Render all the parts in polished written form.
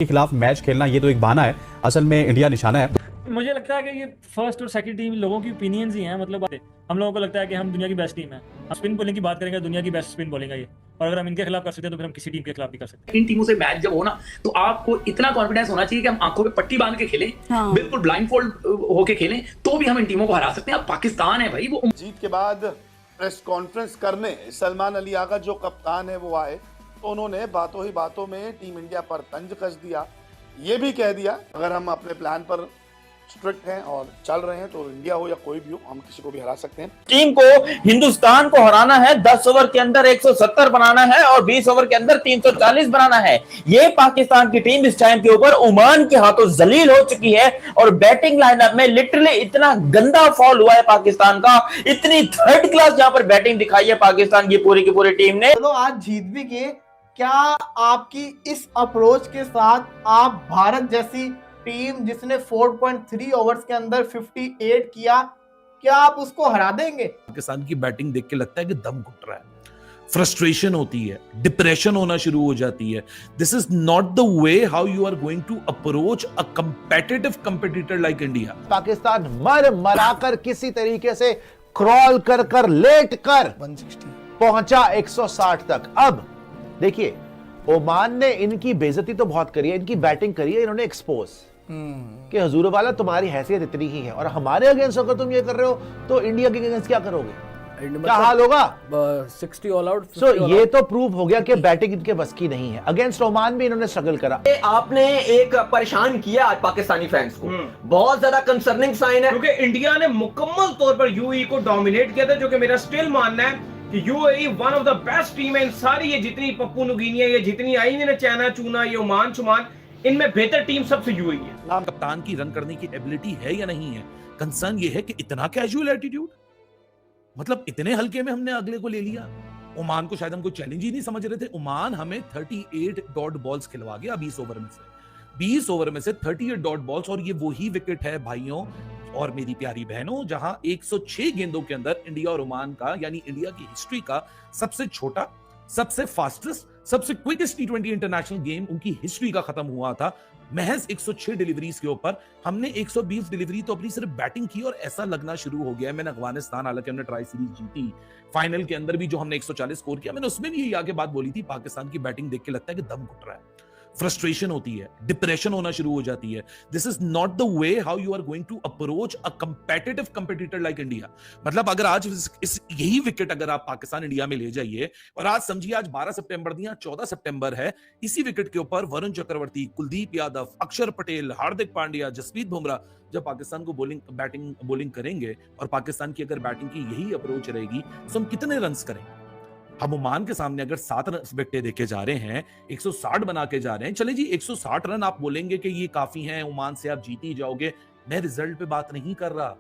के खिलाफ मैच खेलना ये तो एक बहाना है, असल में इंडिया निशाना है। मुझे लगता है कि ये फर्स्ट और सेकंड टीम लोगों की ओपिनियंस ही हैं। मतलब हम लोगों को लगता है कि हम दुनिया की बेस्ट टीम है। हम स्पिन बॉलिंग की बात करेंगे, दुनिया की बेस्ट स्पिन बॉलिंग है ये, और अगर हम इनके खिलाफ कर सकते हैं तो फिर हम किसी टीम के खिलाफ भी कर सकते हैं। इन टीमों से मैच जब हो ना, तो आपको इतना कॉन्फिडेंस होना चाहिए कि हम आंखों पे पट्टी बांध के खेलें, बिल्कुल ब्लाइंड फोल्ड होके खेलें, तो भी हम इन टीमों को हरा सकते हैं। अब पाकिस्तान है भाई, वो जीत के बाद प्रेस कॉन्फ्रेंस करने सलमान अली आगा जो कप्तान है वो आए, तो उन्होंने बातों ही बातों में टीम इंडिया पर तंज कस दिया। ये भी कह दिया अगर हम अपने प्लान पर स्ट्रिक्ट हैं और चल रहे हैं तो इंडिया हो या कोई भी हो, हम किसी को भी हरा सकते हैं। टीम को हिंदुस्तान को हराना है, 10 ओवर के अंदर 170 बनाना है और 20 ओवर के अंदर 340 बनाना है। ये पाकिस्तान की टीम इस टाइम के ऊपर ओमान के हाथों जलील हो चुकी है और बैटिंग लाइनअप में लिटरली इतना गंदा फॉल हुआ है पाकिस्तान का, इतनी थर्ड क्लास जहां पर बैटिंग दिखाई है पाकिस्तान की पूरी टीम ने। चलो आज जीत भी गए, क्या आपकी इस अप्रोच के साथ आप भारत जैसी टीम जिसने 4.3 ओवर्स के अंदर 58 किया, क्या आप उसको हरा देंगे? पाकिस्तान की बैटिंग देख के लगता है कि दम घुट रहा है, फ्रस्ट्रेशन होती है, डिप्रेशन होना शुरू हो जाती है। This is not the way how you are going to approach a competitive competitor like India. Pakistan मरा कर किसी तरीके से क्रॉल कर लेट कर 160 पहुंचा 160 तक। अब देखिए, ओमान ने इनकी बेइज्जती तो बहुत करी है, इनकी बैटिंग करी है, इन्होंने एक्सपोज कि हजूर वाला तुम्हारी हैसियत इतनी ही है और हमारे अगेंस्ट अगर तुम ये कर रहे हो तो इंडिया के अगेंस्ट क्या करोगे, क्या हाल होगा? 60 ऑल आउट। सो ये तो प्रूव हो गया कि बैटिंग इनके बस की नहीं है। अगेंस्ट ओमान भी इन्होंने स्ट्रगल करा। आपने एक परेशान किया आज पाकिस्तानी फैंस को, बहुत ज्यादा कंसर्निंग साइन है, क्योंकि इंडिया ने मुकम्मल तौर पर यूएई को डोमिनेट किया था, जो कि मेरा स्टिल मानना है कि UAE one of the best team है। इन सारी ये जितनी पप्पू नुगिनिया, ये जितनी आई ना चाइना चूना, ये ओमान शुमान, इनमें बेहतर टीम सबसे यूएई है। कप्तान की रन करने की एबिलिटी है या नहीं है, कंसर्न ये है कि इतना कैजुअल एटीट्यूड, मतलब इतने हल्के में हमने अगले को ले लिया। ओमान को शायद हम कोई चैलेंज ही नहीं समझ रहे थे। ओमान हमें 38 डॉट बॉल्स खिलवा गया 20 ओवर में से, 20 ओवर में से 38 डॉट बॉल्स, और ये वही विकेट है भाइयों और मेरी प्यारी बहनों जहां 106 गेंदों के अंदर इंडिया और ओमान का, यानी इंडिया की हिस्ट्री का सबसे छोटा, सबसे फास्टेस्ट, सबसे क्विकेस्ट टी20 इंटरनेशनल गेम उनकी हिस्ट्री का खत्म हुआ था महज 106 डिलीवरीज के ऊपर। हमने 120 डिलीवरी तो अपनी सिर्फ बैटिंग की और ऐसा लगना शुरू हो गया। मैंने अफगानिस्तान, हालांकि हमने ट्राई सीरीज जीती, फाइनल के अंदर भी जो हमने 140 स्कोर किया, मैंने उसमें भी यही आगे बात बोली थी, पाकिस्तान की बैटिंग देख के लगता है कि दम घुट रहा है, फ्रस्ट्रेशन होती है, डिप्रेशन होना शुरू हो जाती है। This is not the way how you are going to approach a competitive competitor like India. मतलब अगर आज इस यही विकेट अगर आप पाकिस्तान इंडिया में ले जाइए, और आज समझिए आज 12 सितंबर दिया 14 सितंबर है, इसी विकेट के ऊपर वरुण चक्रवर्ती, कुलदीप यादव, अक्षर पटेल, हार्दिक पांड्या, जसप्रीत बुमराह जब पाकिस्तान को बॉलिंग करेंगे और पाकिस्तान की अगर बैटिंग की यही अप्रोच रहेगी तो हम कितने रन्स करेंगे? हम ओमान के सामने अगर 7 विकेटें देके जा रहे हैं, 160 बना के जा रहे हैं, चले जी 160 रन आप बोलेंगे कि ये काफी हैं, ओमान से आप जीत ही जाओगे। मैं रिजल्ट पे बात नहीं कर रहा,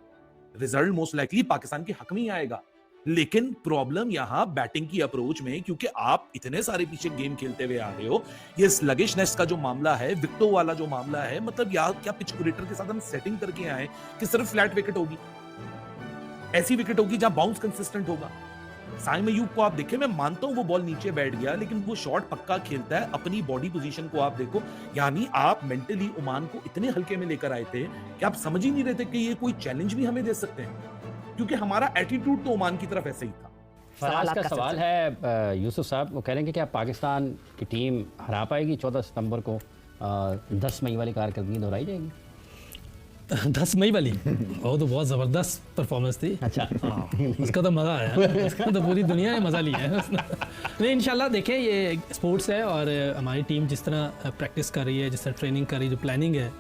रिजल्ट मोस्ट लाइकली पाकिस्तान के हक में ही आएगा, लेकिन प्रॉब्लम यहां बैटिंग की अप्रोच में, क्योंकि आप इतने सारे पीछे गेम खेलते हुए आ रहे हो। ये स्लगिशनेस का जो मामला है, विकेटों वाला जो मामला है, मतलब यार क्या पिच क्यूरेटर के साथ हम सेटिंग करके आए कि सिर्फ फ्लैट विकेट होगी, ऐसी विकेट होगी जहां बाउंस कंसिस्टेंट होगा। साइम अयूब को आप देखें, मैं मानता हूं वो बॉल नीचे बैठ गया, लेकिन वो शॉट पक्का खेलता है। अपनी बॉडी पोजीशन को आप देखो, यानी आप मेंटली ओमान को इतने हल्के में लेकर आए थे कि आप समझ ही नहीं रहे थे कि ये कोई चैलेंज भी हमें दे सकते हैं, क्योंकि हमारा एटीट्यूड तो ओमान की तरफ ऐसे ही था। फराज का सवाल है यूसुफ साहब, वो कह रहे हैं कि क्या पाकिस्तान की टीम हरा पाएगी 14 सितंबर को? 10 मई वाली कारकर्दगी दोहराई जाएगी? 10 मई वाली वो तो बहुत ज़बरदस्त परफॉर्मेंस थी। अच्छा, उसका तो मज़ा आया, उसका तो पूरी दुनिया ने मज़ा लिया है। नहीं, इंशाल्लाह देखें, ये स्पोर्ट्स है और हमारी टीम जिस तरह प्रैक्टिस कर रही है, जिस तरह ट्रेनिंग कर रही है, जो प्लानिंग है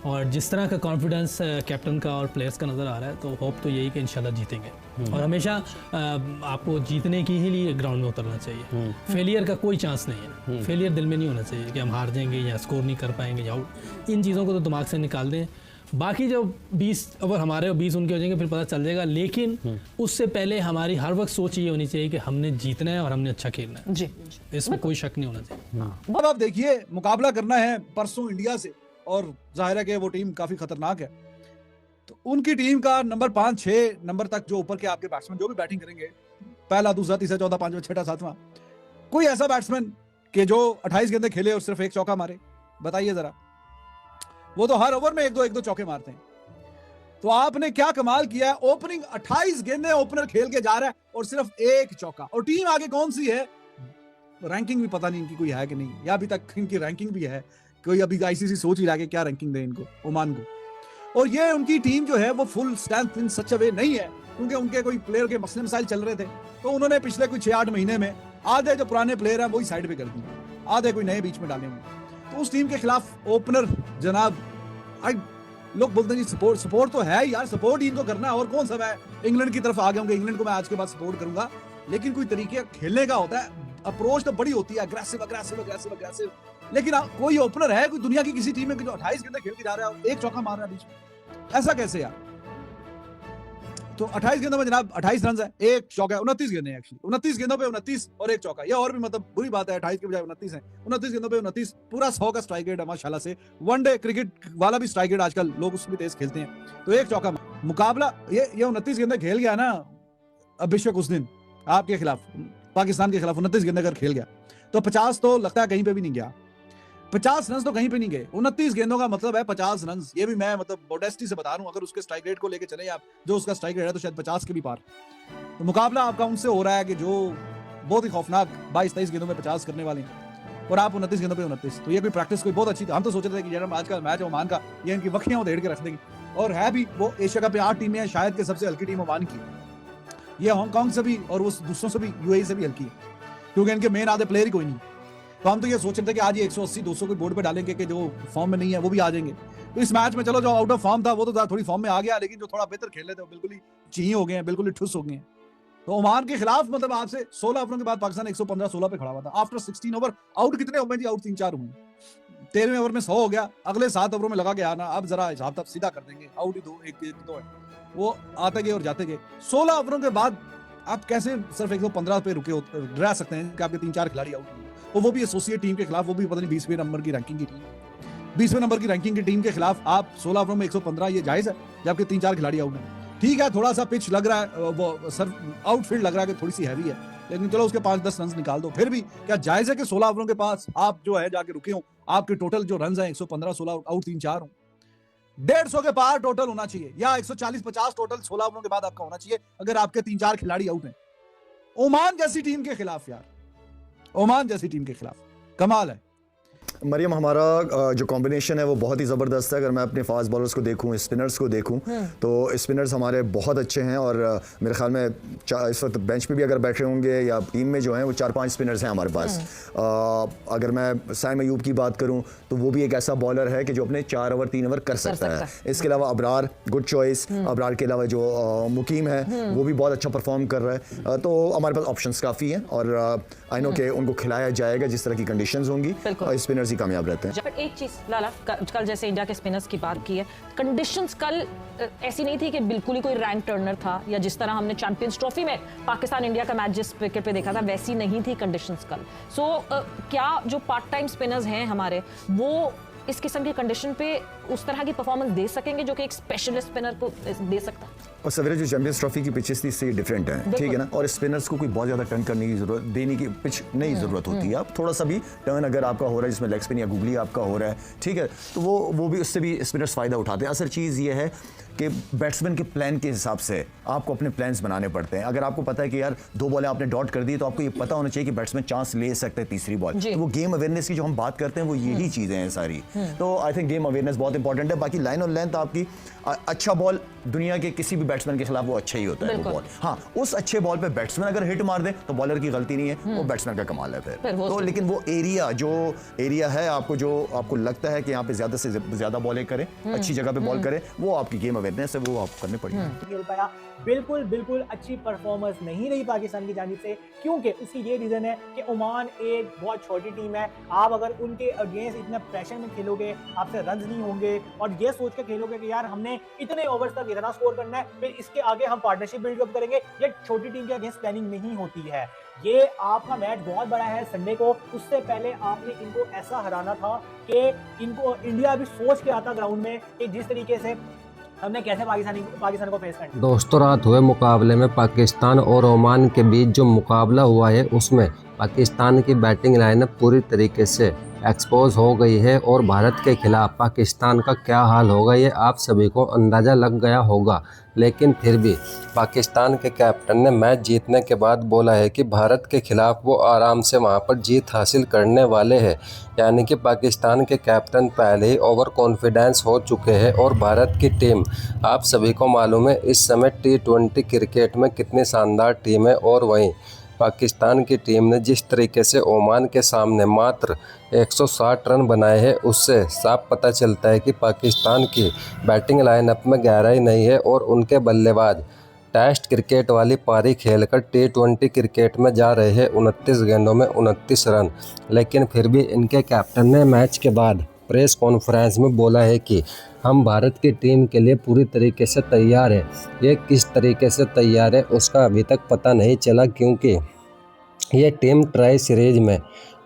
और जिस तरह का कॉन्फिडेंस कैप्टन का और प्लेयर्स का नज़र आ रहा है, तो होप तो यही कि इंशाल्लाह जीतेंगे। और हमेशा आपको जीतने की ही लिए ग्राउंड में उतरना चाहिए, फेलियर का कोई चांस नहीं है। फेलियर दिल में नहीं होना चाहिए कि हम हार जाएंगे या स्कोर नहीं कर पाएंगे या आउट, इन चीज़ों को तो दिमाग से निकाल दें। बाकी जो 20 ओवर हमारे और 20 उनके हो जाएंगे फिर पता चल जाएगा, लेकिन उससे पहले हमारी हर वक्त सोच ये होनी चाहिए कि हमने जीतना है और हमने अच्छा खेलना है जी, इसमें कोई शक नहीं होना चाहिए। अब आप देखिए, मुकाबला करना है परसों इंडिया से, और जाहिर है कि वो टीम काफी खतरनाक है, तो उनकी टीम का नंबर 5-6 नंबर तक जो ऊपर के आपके बैट्समैन जो भी बैटिंग करेंगे, पहला, दूसरा, तीसरा, चौथा, पांचवा, छठा, सातवां, कोई ऐसा बैट्समैन कि जो 28 गेंदें खेले और सिर्फ एक चौका मारे, बताइए जरा, वो तो हर ओवर में एक दो चौके मारते हैं। तो आपने क्या कमाल किया है, ओपनिंग 28 गेंदें ओपनर खेल के जा रहा है और सिर्फ एक चौका। और टीम आगे कौन सी है, रैंकिंग भी पता नहीं इनकी कोई है कि नहीं, या अभी तक इनकी रैंकिंग भी है, कोई अभी आईसीसी सोच ही रहा है कि क्या रैंकिंग दे इनको, ओमान को। और ये उनकी टीम जो है वो फुल स्ट्रेंथ इन सच अ वे नहीं है, क्योंकि उनके कोई प्लेयर के मसले मसाइल चल रहे थे, तो उन्होंने पिछले कुछ 6-8 महीने में आधे जो पुराने प्लेयर हैं वही साइड पे कर दिए, आधे कोई नए बीच में डाले हुए। तो उस टीम के खिलाफ ओपनर जनाब, लोग बोलते हैं जी सपोर्ट तो है यार, सपोर्ट ही इनको करना है, और कौन सा मैं इंग्लैंड की तरफ आ गया हूँ, इंग्लैंड को मैं आज के बाद सपोर्ट करूंगा, लेकिन कोई तरीके खेलने का होता है, अप्रोच तो बड़ी होती है, अग्रेसिव। लेकिन कोई ओपनर है कोई दुनिया की किसी टीम में जो 28 गेंदें खेल के जा रहा है, एक चौका मार रहा है बीच में, ऐसा कैसे यार? तो 28 गेंदों में जनाब 28 रन है, एक चौका, 29 गेंदें एक्चुअली, 29 गेंदों पे 29 और एक चौका। ये और भी मतलब बुरी बात है, 28 के बजाय 29 है, 29 गेंदों पे 29, पूरा 100 का स्ट्राइक रेट है माशाल्लाह से। वनडे क्रिकेट वाला भी स्ट्राइक रेट आजकल लोग उसमें तेज खेलते हैं, तो एक चौका मुकाबला, ये 29 गेंदें खेल गया ना अभिषेक उस दिन आपके खिलाफ, पाकिस्तान के खिलाफ 29 गेंदें अगर खेल गया तो 50 तो लगता है कहीं पे भी नहीं गया, 50 रन तो कहीं पे नहीं गए। 29 गेंदों का मतलब है 50 रन, ये भी मैं मतलब मोडेस्टी से बता रहा हूं, अगर उसके स्ट्राइक रेट को लेके चले आप, जो उसका स्ट्राइक रेट है तो शायद 50 के भी पार। तो मुकाबला आपका उनसे हो रहा है कि जो बहुत ही खौफनाक 22-23 गेंदों में 50 करने वाले हैं, और आप 29 गेंदों पे 29, तो ये कोई प्रैक्टिस कोई बहुत अच्छी थी। हम तो सोच रहे थे कि यार आज का मैच ओमान का, ये इनकी वखियां उधेड़ के रख देंगी, और है भी, वो एशिया कप में 8 टीमें हैं, शायद के सबसे हल्की टीम ओमान की, ये हांगकांग से भी और उस दूसरों से भी, यूएई से भी हल्की है, क्योंकि इनके मेन आधे प्लेयर ही कोई नहीं। तो हम तो ये सोच रहे थे कि आज ये 180-200 को बोर्ड पे डालेंगे कि जो फॉर्म में नहीं है वो भी आ जाएंगे। तो इस मैच में चलो जो आउट ऑफ फॉर्म था वो तो थोड़ी फॉर्म में आ गया, लेकिन जो थोड़ा बेहतर खेल रहे थे वो बिल्कुल ही ची हो गए हैं, बिल्कुल ही ठुस हो गए हैं। तो ओमान के खिलाफ मतलब आपसे 16 ओवरों के बाद पाकिस्तान 115-16 पे खड़ा हुआ था आफ्टर 16 ओवर। आउट कितने हुए जी? आउट 3-4 हुए। 13वें ओवर में 100 हो गया, अगले 7 ओवरों में लगा के आना, अब जरा हिसाब तब सीधा कर देंगे, आउट ही 2 है, वो आते गए और जाते गए। 16 ओवरों के बाद आप कैसे सिर्फ 115 पे रुके रह सकते हैं कि आपके 3-4 खिलाड़ी आउट हुए, और वो भी एसोसिएट टीम के खिलाफ, वो भी पता नहीं 20वें नंबर की रैंकिंग की टीम, 20वें नंबर की रैंकिंग की टीम के खिलाफ आप 16 ओवरों में 115, ये जायज है जबकि 3-4 खिलाड़ी आउट हैं? ठीक है, थोड़ा सा पिच लग रहा है, वो सर आउटफील्ड लग रहा है कि थोड़ी सी हैवी है, लेकिन चलो उसके 5-10 रन निकाल दो, फिर भी क्या जायज है कि 16 ओवरों के पास आप जो है जाके रुके हो, आपके टोटल जो रन है 115, 16 आउट 3-4 हो, 150 के पार टोटल होना चाहिए, या 140-50 टोटल 16 ओवरों के बाद आपका होना चाहिए, अगर आपके 3-4 खिलाड़ी आउट हैं। ओमान जैसी टीम के खिलाफ यार, ओमान जैसी टीम के खिलाफ कमाल है। मरियम, हमारा जो कॉम्बिनेशन है वो बहुत ही ज़बरदस्त है। अगर मैं अपने फास्ट बॉलर्स को देखूं, स्पिनर्स को देखूं, तो स्पिनर्स हमारे बहुत अच्छे हैं, और मेरे ख्याल में इस वक्त बेंच पे भी अगर बैठे होंगे या टीम में जो हैं वो 4-5 स्पिनर्स हैं हमारे पास। अगर मैं साइम अयूब की बात करूं तो वो भी एक ऐसा बॉलर है कि जो अपने 4 ओवर 3 ओवर कर सकता है। इसके अलावा अबरार, गुड चॉइस, अबरार के अलावा जो मुकीम है वो भी बहुत अच्छा परफॉर्म कर रहा है। तो हमारे पास ऑप्शंस काफ़ी हैं, और आई नो कि उनको खिलाया जाएगा जिस तरह की कंडीशंस होंगी, स्पिनर्स ही कामयाब रहते हैं। बट एक चीज लाला, कल जैसे इंडिया के स्पिनर्स की बात की है, कंडीशंस कल ऐसी नहीं थी कि बिल्कुल ही कोई रैंक टर्नर था, या जिस तरह हमने चैंपियंस ट्रॉफी में पाकिस्तान इंडिया का मैच जिस विकेट पे देखा था वैसी नहीं थी कंडीशंस कल। सो क्या जो पार्ट टाइम स्पिनर्स हैं हमारे, वो इस किस्म की कंडीशन पे उस तरह की परफॉर्मेंस दे सकेंगे जो कि एक स्पेशलिस्ट स्पिनर को दे सकता है? और सवेरे जो चैंपियंस ट्रॉफी की पिचेस थी इससे डिफरेंट है, ठीक है ना, और स्पिनर्स को कोई बहुत ज़्यादा टर्न करने की जरूरत, देने की पिच नहीं ज़रूरत होती है। आप थोड़ा सा भी टर्न अगर आपका हो रहा है जिसमें लेग स्पिन या गुगली आपका हो रहा है, ठीक है, तो वो भी उससे भी स्पिनर्स फ़ायदा उठाते हैं। असल चीज़ ये है कि बैट्समैन के प्लान के हिसाब से आपको अपने प्लान्स बनाने पड़ते हैं। अगर आपको पता है कि यार 2 बॉलें आपने डॉट कर दी, तो आपको ये पता होना चाहिए कि बैट्समैन चांस ले सकता है तीसरी बॉल। तो वो गेम अवेयरनेस की जो हम बात करते हैं वो यही चीज़ें हैं सारी। तो आई थिंक गेम अवेयरनेस बहुत इंपॉर्टेंट है। बाकी लाइन और लेंथ आपकी, अच्छा बॉल दुनिया के किसी भी बैट्समैन के खिलाफ वो अच्छा ही होता है वो बॉल। हाँ, उस अच्छे बॉल पे बैट्समैन अगर हिट मार दे तो बॉलर की गलती नहीं है, वो बैट्समैन का कमाल है फिर तो। लेकिन वो एरिया है आपको, जो आपको लगता है कि यहाँ पे ज्यादा से ज्यादा बॉलें करें, अच्छी जगह पे बॉल करें, वो आपकी गेम अवेयरनेस है, वो आपको करनी पड़ेगी। बिल्कुल अच्छी परफॉर्मेंस नहीं रही पाकिस्तान की जानिब से, क्योंकि उसकी ये रीजन है कि ओमान एक बहुत छोटी टीम है। आप अगर उनके अगेंस्ट इतना प्रेशर में खेलोगे, आपसे रन नहीं होंगे, और ये सोच के खेलोगे कि यार हमने इतने ओवर्स तक इतना स्कोर करना है, फिर इसके आगे हम पार्टनरशिप बिल्डअप करेंगे, ये छोटी टीम के अगेंस्ट प्लानिंग नहीं होती है। ये आपका मैच बहुत बड़ा है संडे को, उससे पहले आपने इनको ऐसा हराना था कि इनको इंडिया भी सोच के आता ग्राउंड में कि जिस तरीके से हमने कैसे पाकिस्तान को फेस करना। दोस्तों, रात हुए मुकाबले में पाकिस्तान और ओमान के बीच जो मुकाबला हुआ है उसमें पाकिस्तान की बैटिंग लाइनअप पूरी तरीके से एक्सपोज हो गई है और भारत के खिलाफ पाकिस्तान का क्या हाल होगा ये आप सभी को अंदाज़ा लग गया होगा। लेकिन फिर भी पाकिस्तान के कैप्टन ने मैच जीतने के बाद बोला है कि भारत के खिलाफ वो आराम से वहां पर जीत हासिल करने वाले हैं। यानी कि पाकिस्तान के कैप्टन पहले ही ओवर कॉन्फिडेंस हो चुके हैं और भारत की टीम आप सभी को मालूम है इस समय T20 क्रिकेट में कितनी शानदार टीम है। और वहीं पाकिस्तान की टीम ने जिस तरीके से ओमान के सामने मात्र 160 रन बनाए हैं उससे साफ पता चलता है कि पाकिस्तान की बैटिंग लाइनअप में गहराई नहीं है और उनके बल्लेबाज टेस्ट क्रिकेट वाली पारी खेलकर T20 क्रिकेट में जा रहे हैं 29 गेंदों में 29 रन। लेकिन फिर भी इनके कैप्टन ने मैच के बाद प्रेस कॉन्फ्रेंस में बोला है कि हम भारत की टीम के लिए पूरी तरीके से तैयार है। ये किस तरीके से तैयार है उसका अभी तक पता नहीं चला, क्योंकि ये टीम ट्राई सीरीज में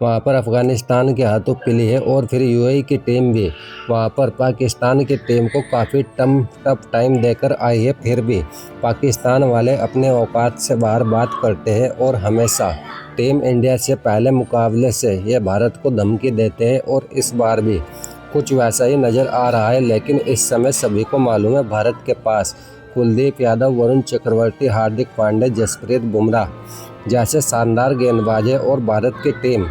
वहाँ पर अफ़गानिस्तान के हाथों पिली है और फिर यूएई की टीम भी वहाँ पर पाकिस्तान की टीम को काफ़ी टफ टाइम देकर आई है। फिर भी पाकिस्तान वाले अपने औकात से बाहर बात करते हैं और हमेशा टीम इंडिया से पहले मुकाबले से ये भारत को धमकी देते हैं और इस बार भी कुछ वैसा ही नज़र आ रहा है। लेकिन इस समय सभी को मालूम है भारत के पास कुलदीप यादव, वरुण चक्रवर्ती, हार्दिक पांड्या, जसप्रीत बुमराह जैसे शानदार गेंदबाज है और भारत की टीम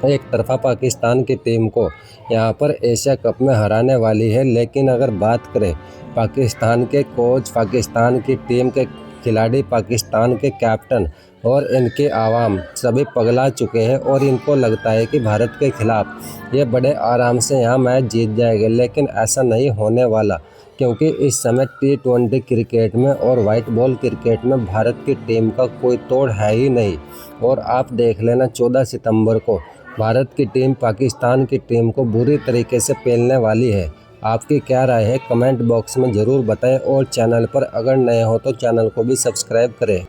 एक तरफा पाकिस्तान की टीम को यहाँ पर एशिया कप में हराने वाली है। लेकिन अगर बात करें पाकिस्तान के कोच, पाकिस्तान की टीम के खिलाड़ी, पाकिस्तान के कैप्टन और इनके आवाम सभी पगला चुके हैं और इनको लगता है कि भारत के खिलाफ ये बड़े आराम से यहाँ मैच जीत जाएंगे। लेकिन ऐसा नहीं होने वाला, क्योंकि इस समय T20 क्रिकेट में और वाइट बॉल क्रिकेट में भारत की टीम का कोई तोड़ है ही नहीं। और आप देख लेना 14 सितंबर को भारत की टीम पाकिस्तान की टीम को बुरी तरीके से पेलने वाली है। आपकी क्या राय है कमेंट बॉक्स में ज़रूर बताएं और चैनल पर अगर नए हो तो चैनल को भी सब्सक्राइब करें।